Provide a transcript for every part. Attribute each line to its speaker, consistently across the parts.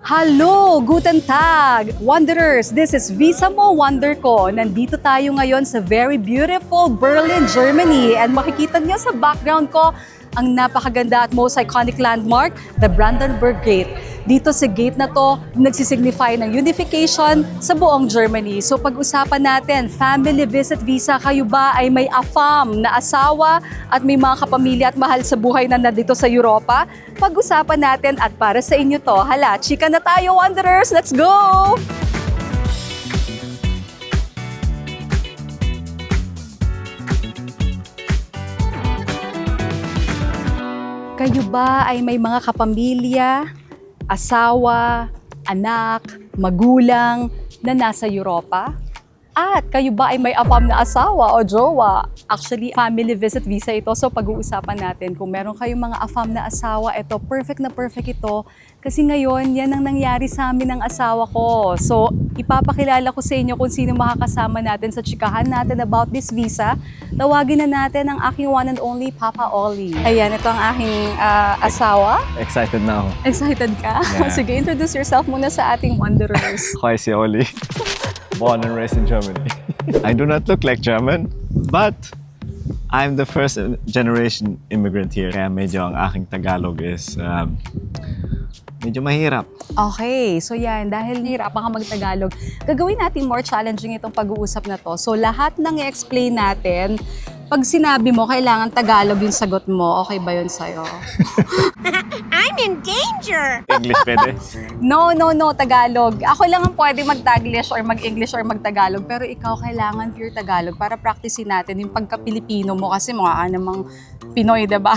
Speaker 1: Hello! Guten Tag! Wanderers, this is Visa Mo Wonder ko. Nandito tayo ngayon sa very beautiful Berlin, Germany. And makikita niyo sa background ko ang napakaganda at most iconic landmark, the Brandenburg Gate. Dito sa gate na to, nagsisignify ng unification sa buong Germany. So pag-usapan natin, family visit visa, kayo ba ay may AFAM na asawa at may mga kapamilya at mahal sa buhay na nandito sa Europa? Pag-usapan natin at para sa inyo to, hala, chika na tayo, Wanderers! Let's go! Kayo ba ay may mga kapamilya, asawa, anak, magulang na nasa Europa? At kayo ba ay may AFAM na asawa o jowa? Actually, family visit visa ito. So pag-uusapan natin kung meron kayong mga AFAM na asawa, ito, perfect na perfect ito. Kasi ngayon, yan ang nangyari sa amin ng asawa ko. So ipapakilala ko sa inyo kung sino makakasama natin sa chikahan natin about this visa. Tawagin na natin ang aking one and only Papa Ollie. Ayan, ito ang aking asawa.
Speaker 2: Excited na ako.
Speaker 1: Excited ka?
Speaker 2: Yeah.
Speaker 1: Sige, introduce yourself muna sa ating Wanderers.
Speaker 2: Ako si Oli. Born and raised in Germany. I do not look like German, but I'm the first generation immigrant here. Kaya medyo ang aking Tagalog is medyo mahirap.
Speaker 1: Okay, so yan, dahil nahirapan ka mag-Tagalog, gagawin natin more challenging itong pag-uusap na to. So lahat ng i-explain natin, pag sinabi mo, kailangan Tagalog yung sagot mo. Okay ba yun sa'yo?
Speaker 3: I'm in danger!
Speaker 2: English pwede?
Speaker 1: No, Tagalog. Ako lang ang pwede mag-Taglish or mag-English or mag-Tagalog. Pero ikaw kailangan pure Tagalog para practicein natin yung pagka-Pilipino mo kasi mukha namang Pinoy, diba?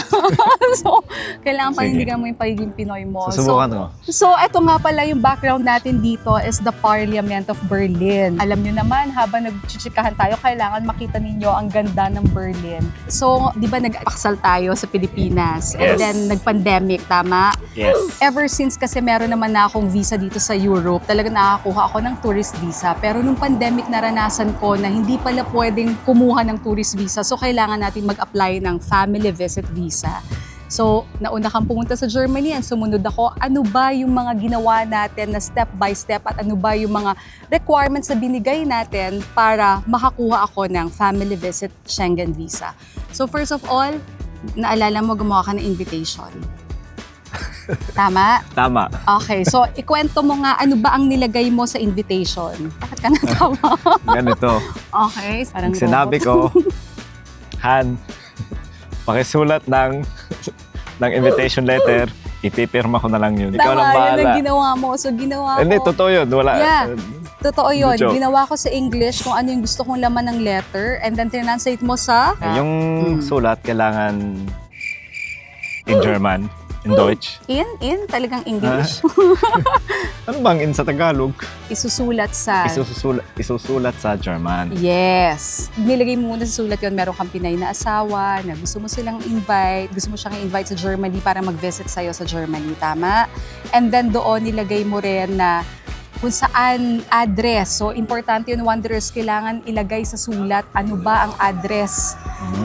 Speaker 1: So, kailangan panindigan mo yung pagiging Pinoy mo.
Speaker 2: Susubukan ko.
Speaker 1: So, eto nga pala yung background natin dito is the Parliament of Berlin. Alam nyo naman, habang nagchichikahan tayo, kailangan makita ninyo ang ganda ng Berlin. So, di ba nag-paksal tayo sa Pilipinas? And
Speaker 2: Yes.
Speaker 1: then, nag-pandemic, tama?
Speaker 2: Yes.
Speaker 1: Ever since kasi meron naman na akong visa dito sa Europe, talaga nakakakuha ako ng tourist visa. Pero nung pandemic, naranasan ko na hindi pala pwedeng kumuha ng tourist visa. So, kailangan natin mag-apply ng family visit visa. So, nauna kang pumunta sa Germany and sumunod ako, ano ba yung mga ginawa natin na step by step at ano ba yung mga requirements na binigay natin para makakuha ako ng family visit Schengen visa. So, first of all, naalala mo gumawa ka ng invitation. Tama?
Speaker 2: Tama.
Speaker 1: Okay, so ikwento mo nga ano ba ang nilagay mo sa invitation? Bakit ka natawa?
Speaker 2: Ganito.
Speaker 1: Okay, parang
Speaker 2: Sinabi
Speaker 1: robot.
Speaker 2: ko, Han, pakisulat ng invitation letter, ipipirma ko na lang yun. Ikaw
Speaker 1: Tama,
Speaker 2: lang
Speaker 1: yun
Speaker 2: bahala.
Speaker 1: ang ginawa mo. So ginawa ko.
Speaker 2: Hindi, totoo yun. Wala.
Speaker 1: Yeah. Totoo yun.
Speaker 2: Joke.
Speaker 1: Ginawa ko sa English kung ano yung gusto kong laman ng letter and then translate mo sa...
Speaker 2: Yung sulat, kailangan in German, in Deutsch.
Speaker 1: Talagang English.
Speaker 2: Ano bang in sa Tagalog?
Speaker 1: Isusulat sa...
Speaker 2: Isusulat sa German.
Speaker 1: Yes. Nilagay mo muna sa sulat yun, meron kang Pinay na asawa, na gusto mo silang invite, gusto mo siyang invite sa Germany para mag-visit sa'yo sa Germany, tama? And then doon nilagay mo rin na kung saan address. So, importante yun, Wanderers, kailangan ilagay sa sulat ano ba ang address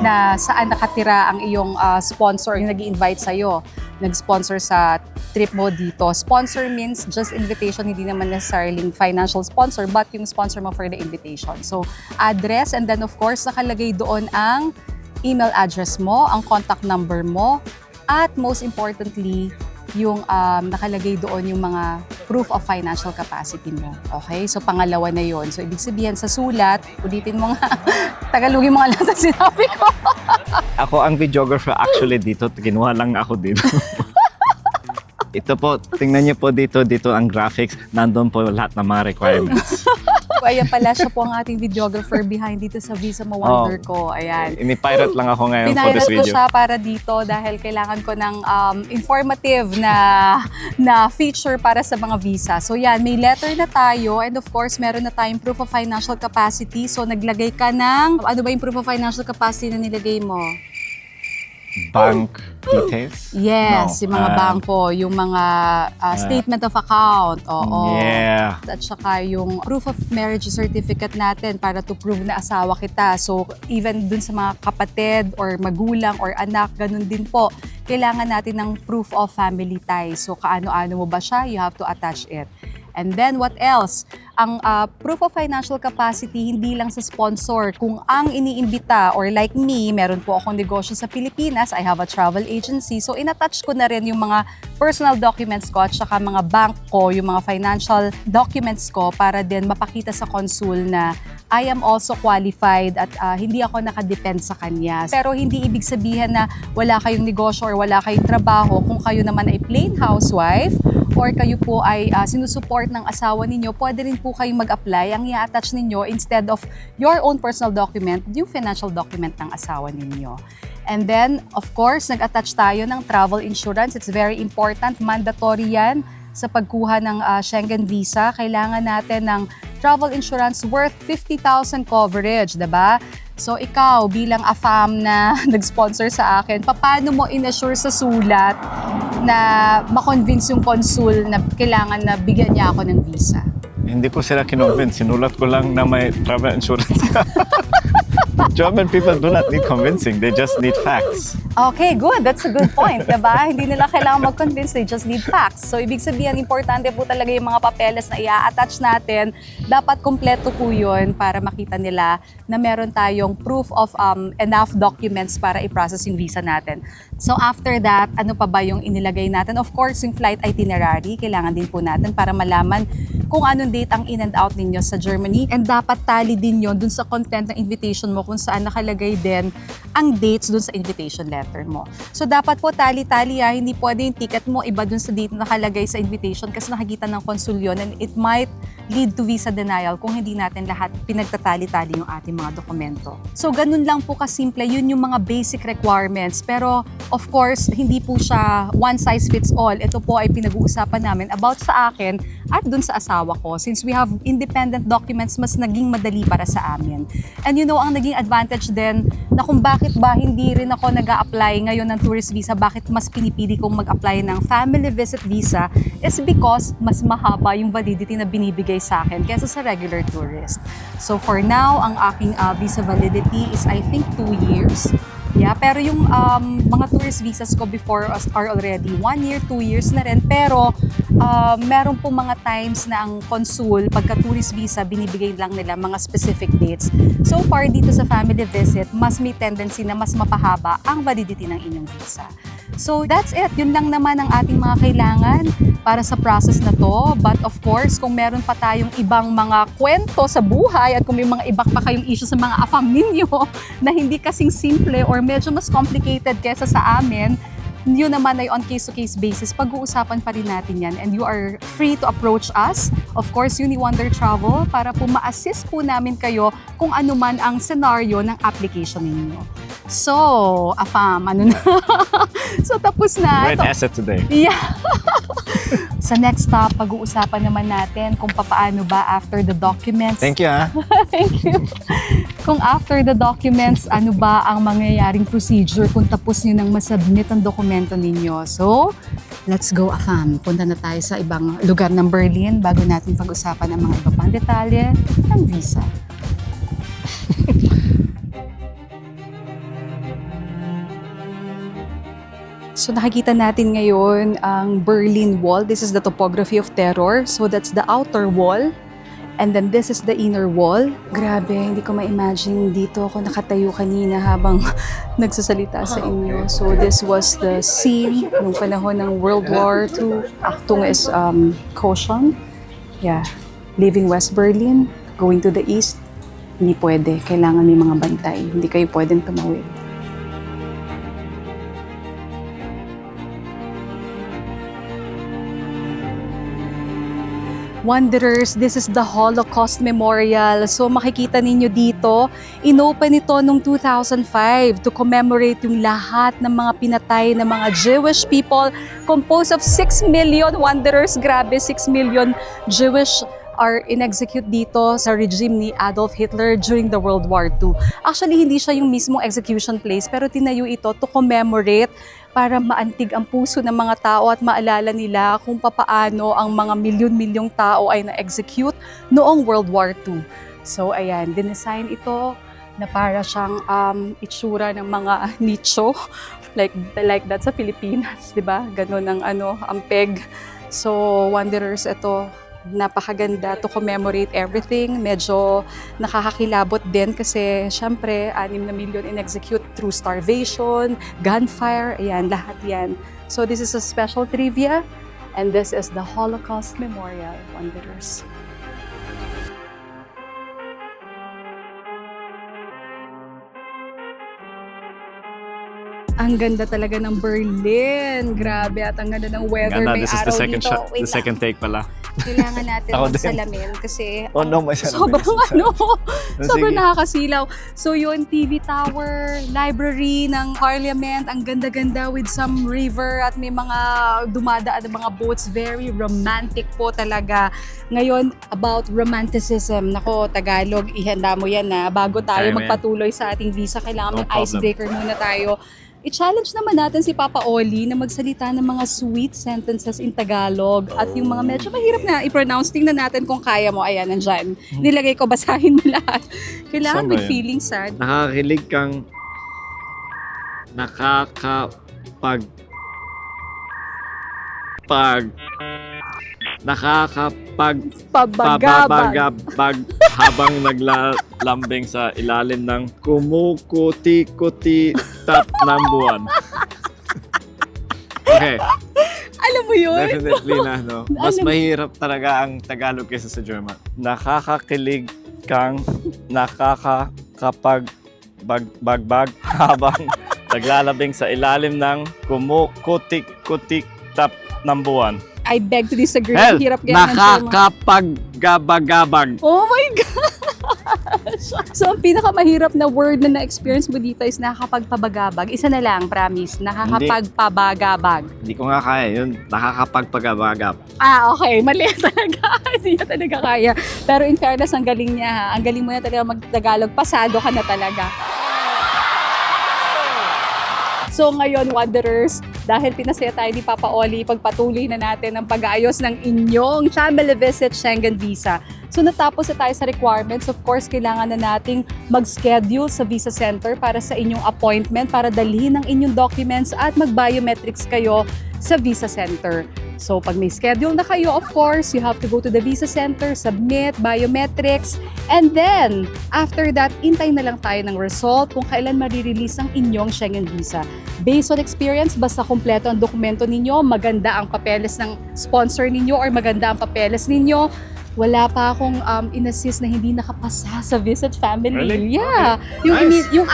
Speaker 1: na saan nakatira ang iyong sponsor, yung nag-i-invite sa'yo, nag-sponsor sa trip mo dito. Sponsor means just invitation, hindi naman necessarily financial sponsor, but yung sponsor mo for the invitation. So, address, and then of course, nakalagay doon ang email address mo, ang contact number mo, at most importantly, yung nakalagay doon yung mga proof of financial capacity mo. Okay? So, pangalawa na yon. So, ibig sabihin sa sulat, ulitin mo nga, Tagalogin mo nga lahat ang sinabi ko.
Speaker 2: Ako ang videographer actually dito. Kinuha lang ako dito. Ito po, tingnan niyo po dito ang graphics. Nandun po lahat ng mga requirements.
Speaker 1: So, ayan pala, siya po ang ating videographer behind dito sa Visa Mo Wonder ko. Ayan.
Speaker 2: Ini-pirate lang ako ngayon for
Speaker 1: Pinirate
Speaker 2: this
Speaker 1: ko
Speaker 2: video.
Speaker 1: siya para dito dahil kailangan ko ng informative na feature para sa mga visa. So yan, may letter na tayo and of course, meron na tayong proof of financial capacity. So naglagay ka ng, ano ba yung proof of financial capacity na nilagay mo?
Speaker 2: Bank details?
Speaker 1: Yes,
Speaker 2: No.
Speaker 1: yung mga bangko, yung mga statement of account. Oo.
Speaker 2: Yeah.
Speaker 1: At saka yung proof of marriage certificate natin para to prove na asawa kita. So even dun sa mga kapatid or magulang or anak, ganun din po. kailangan natin ng proof of family ties. So kaano-ano mo ba siya, you have to attach it. And then what else? Ang proof of financial capacity, hindi lang sa sponsor. Kung ang iniimbita, or like me, meron po akong negosyo sa Pilipinas, I have a travel agency, so inattach ko na rin yung mga personal documents ko at saka mga bank ko, yung mga financial documents ko para din mapakita sa consul na I am also qualified at hindi ako nakadepend sa kanya. Pero hindi ibig sabihin na wala kayong negosyo or wala kayong trabaho kung kayo naman ay plain housewife or kayo po ay sinusuport ng asawa ninyo, pwede rin po kayong mag-apply. Ang i-attach ninyo instead of your own personal document, yung financial document ng asawa ninyo. And then, of course, nag-attach tayo ng travel insurance. It's very important, mandatory yan sa pagkuha ng Schengen visa. Kailangan natin ng travel insurance worth 50,000 coverage, diba? So ikaw bilang AFAM na nag-sponsor sa akin, paano mo in-assure sa sulat na ma-convince yung consul na kailangan na bigyan niya ako ng visa?
Speaker 2: Hindi ko sila kinonvince. Sinulat ko lang na may travel insurance. German people do not need convincing. They just need facts.
Speaker 1: Okay, good. That's a good point, diba? Hindi nila kailangan mag-convince, they just need facts. So, ibig sabihin, importante po talaga yung mga papeles na i-attach natin. Dapat kompleto po yun para makita nila na meron tayong proof of enough documents para i-process yung visa natin. So, after that, ano pa ba yung inilagay natin? Of course, yung flight itinerary, kailangan din po natin para malaman kung anong date ang in and out ninyo sa Germany. And dapat tally din yun dun sa content ng invitation mo kung saan nakalagay din ang dates dun sa invitation letter mo. So dapat po tally-tally hindi pwede yung ticket mo iba dun sa date na nakalagay sa invitation kasi nakikita ng konsul yun and it might lead to visa denial kung hindi natin lahat pinagtatali-tali yung ating mga dokumento. So ganun lang po kasimple, yun yung mga basic requirements. Pero of course, hindi po siya one size fits all. Ito po ay pinag-uusapan namin about sa akin at dun sa asawa ko. Since we have independent documents, mas naging madali para sa amin. And you know, ang naging advantage din na kung bakit ba hindi rin ako nag-a-apply ngayon ng tourist visa, bakit mas pinipili kong mag-apply ng family visit visa is because mas mahaba yung validity na binibigay sa akin kaysa sa regular tourist. So for now, ang aking visa validity is I think 2 years. Yeah, pero yung mga tourist visas ko before are already 1 year, 2 years na rin. Pero meron po mga times na ang consul, pagka tourist visa, binibigay lang nila mga specific dates. So far dito sa family visit, mas may tendency na mas mapahaba ang validity ng inyong visa. So that's it. Yun lang naman ang ating mga kailangan para sa process na to. But of course, kung meron pa tayong ibang mga kwento sa buhay at kung may mga iba pa kayong issue sa mga afam ninyo na hindi kasing simple or medyo mas complicated kesa sa amin, yun naman ay on case-to-case basis, pag-uusapan pa rin natin yan. And you are free to approach us, of course, Uniwonder Travel, para po ma-assist po namin kayo kung ano man ang scenario ng application ninyo. So, afam, ano na? So, tapos na.
Speaker 2: Great asset today.
Speaker 1: Yeah. Sa next stop, pag-uusapan naman natin kung paano ba after the documents.
Speaker 2: Thank you, ha?
Speaker 1: Thank you. Kung after the documents, ano ba ang mangyayaring procedure kung tapos nyo nang masubmit ang dokumento ninyo. So, let's go, afam. Punta na tayo sa ibang lugar ng Berlin bago natin pag-usapan ang mga iba pang detalye ng visa. So nakikita natin ngayon ang Berlin Wall. This is the topography of terror. So that's the outer wall. And then this is the inner wall. Grabe, hindi ko ma-imagine dito ako nakatayo kanina habang nagsasalita sa inyo. So this was the scene nung panahon ng World War II. Achtung is caution. Yeah, leaving West Berlin, going to the east. Hindi pwede. Kailangan may mga bantay. Hindi kayo pwedeng tumawid. Wanderers, this is the Holocaust Memorial. So makikita ninyo dito, inopen ito noong 2005 to commemorate yung lahat ng mga pinatay ng mga Jewish people composed of 6 million wanderers. Grabe, 6 million Jewish are in-execute dito sa regime ni Adolf Hitler during the World War II. Actually, hindi siya yung mismong execution place, pero tinayo ito to commemorate para maantig ang puso ng mga tao at maalala nila kung papaano ang mga milyon-milyong tao ay na-execute noong World War II. So ayan, dinesign ito na para siyang itsura ng mga nicho. Like that sa Pilipinas, di ba? Ganun ang ang peg. So, Wanderers, ito, napakaganda to commemorate everything. Medyo nakakakilabot din kasi syempre 6 na milyon in-execute through starvation, gunfire, ayan, lahat yan. So, this is a special trivia and this is the Holocaust Memorial, Wanderers. Ang ganda talaga ng Berlin. Grabe, at ang ganda ng weather.
Speaker 2: Ganda,
Speaker 1: May
Speaker 2: this is
Speaker 1: araw
Speaker 2: the second
Speaker 1: dito.
Speaker 2: shot,
Speaker 1: Wait
Speaker 2: the second take pala.
Speaker 1: Kailangan natin
Speaker 2: Ako din.
Speaker 1: magsalamin kasi
Speaker 2: Oh no, may salamin.
Speaker 1: sobrang sobrang
Speaker 2: Sige.
Speaker 1: nakakasilaw. So yun, TV tower, library ng parliament, ang ganda-ganda with some river at may mga dumadaan ng mga boats. Very romantic po talaga. Ngayon, about romanticism. Nako, Tagalog, ihanda mo yan na bago tayo
Speaker 2: Amen.
Speaker 1: magpatuloy sa ating visa. Kailangan
Speaker 2: No
Speaker 1: may
Speaker 2: problem.
Speaker 1: icebreaker muna tayo. I-challenge naman natin si Papa Oli na magsalita ng mga sweet sentences in Tagalog at yung mga medyo mahirap na i-pronounce. Tingnan natin kung kaya mo. Ayan, nandyan. Nilagay ko, basahin mo lahat. Kailangan
Speaker 2: Saan ba
Speaker 1: with
Speaker 2: yan?
Speaker 1: feeling sad.
Speaker 2: Nakakilig kang nakakapag
Speaker 1: Pabagabag.
Speaker 2: pabagabag habang naglalambing sa ilalim ng kumukuti-kuti tap ng buwan. Okay,
Speaker 1: Alam mo yun?
Speaker 2: definitely na, no? Mas
Speaker 1: Alam-
Speaker 2: mahirap talaga ang Tagalog kaysa sa German. Nakakakilig kang nakakapag bagbag habang naglalabing sa ilalim ng kumukutik-kutik tap ng buwan.
Speaker 1: I beg to disagree.
Speaker 2: Hell,
Speaker 1: Ang hirap kaya ng German.
Speaker 2: nakakapaggabagabag.
Speaker 1: Oh my gosh! So, ang pinakamahirap na word na na-experience mo dito is nakakapagpabagabag. Isa na lang, promise. Nakakapagpabagabag.
Speaker 2: Hindi ko nga kaya yun. Nakakapagpagabagab.
Speaker 1: Ah, okay. Mali talaga. Hindi niya talaga kaya. Pero in fairness, ang galing niya ha. Ang galing mo na talaga mag-Tagalog. Pasado ka na talaga. So ngayon, Wanderers, dahil pinasaya tayo ni Papa Oli, pagpatuloy na natin ang pag-aayos ng inyong family visit Schengen visa. So natapos na tayo sa requirements. Of course, kailangan na nating mag-schedule sa visa center para sa inyong appointment, para dalhin ang inyong documents at mag-biometrics kayo sa visa center. So pag may schedule na kayo, of course, you have to go to the visa center, submit, biometrics, and then after that, intay na lang tayo ng result kung kailan marirelease ang inyong Schengen visa. Based on experience, basta kumpleto ang dokumento ninyo, maganda ang papeles ng sponsor ninyo or maganda ang papeles ninyo, wala pa akong in-assist na hindi nakapasa sa visit family.
Speaker 2: Really?
Speaker 1: Yeah.
Speaker 2: Okay.
Speaker 1: Yung,
Speaker 2: Nice.
Speaker 1: yung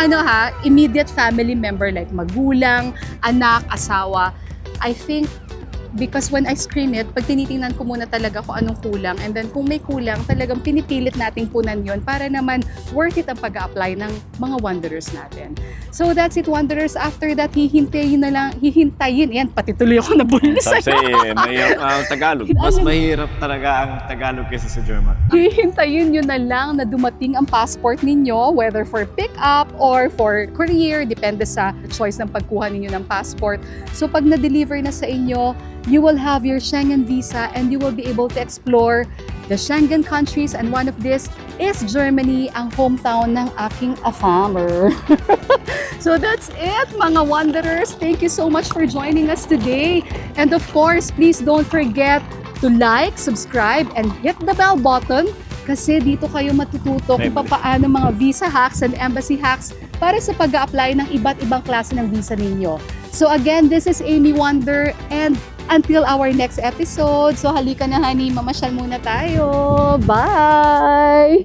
Speaker 1: immediate family member like magulang, anak, asawa. I think because when I screen it, pag tinitingnan ko muna talaga kung anong kulang, and then kung may kulang, talagang pinipilit nating punan yon para naman worth it ang pag-apply ng mga Wanderers natin. So that's it, Wanderers. After that, hihintayin. Yan, pati tuloy ako nabulis.
Speaker 2: Kasi may Tagalog. Mas mahirap talaga ang Tagalog kaysa sa German.
Speaker 1: Hihintayin nyo na lang na dumating ang passport ninyo, whether for pick-up or for courier, depende sa choice ng pagkuha ninyo ng passport. So pag na-deliver na sa inyo, you will have your Schengen visa and you will be able to explore the Schengen countries, and one of this is Germany, ang hometown ng aking afamer. So that's it, mga Wanderers. Thank you so much for joining us today. And of course, please don't forget to like, subscribe, and hit the bell button kasi dito kayo matututo kung paano mga visa hacks and embassy hacks para sa pag-a-apply ng iba't ibang klase ng visa ninyo. So again, this is Amy Wonder, and until our next episode, so halika na honey, mamasyal muna tayo. Bye!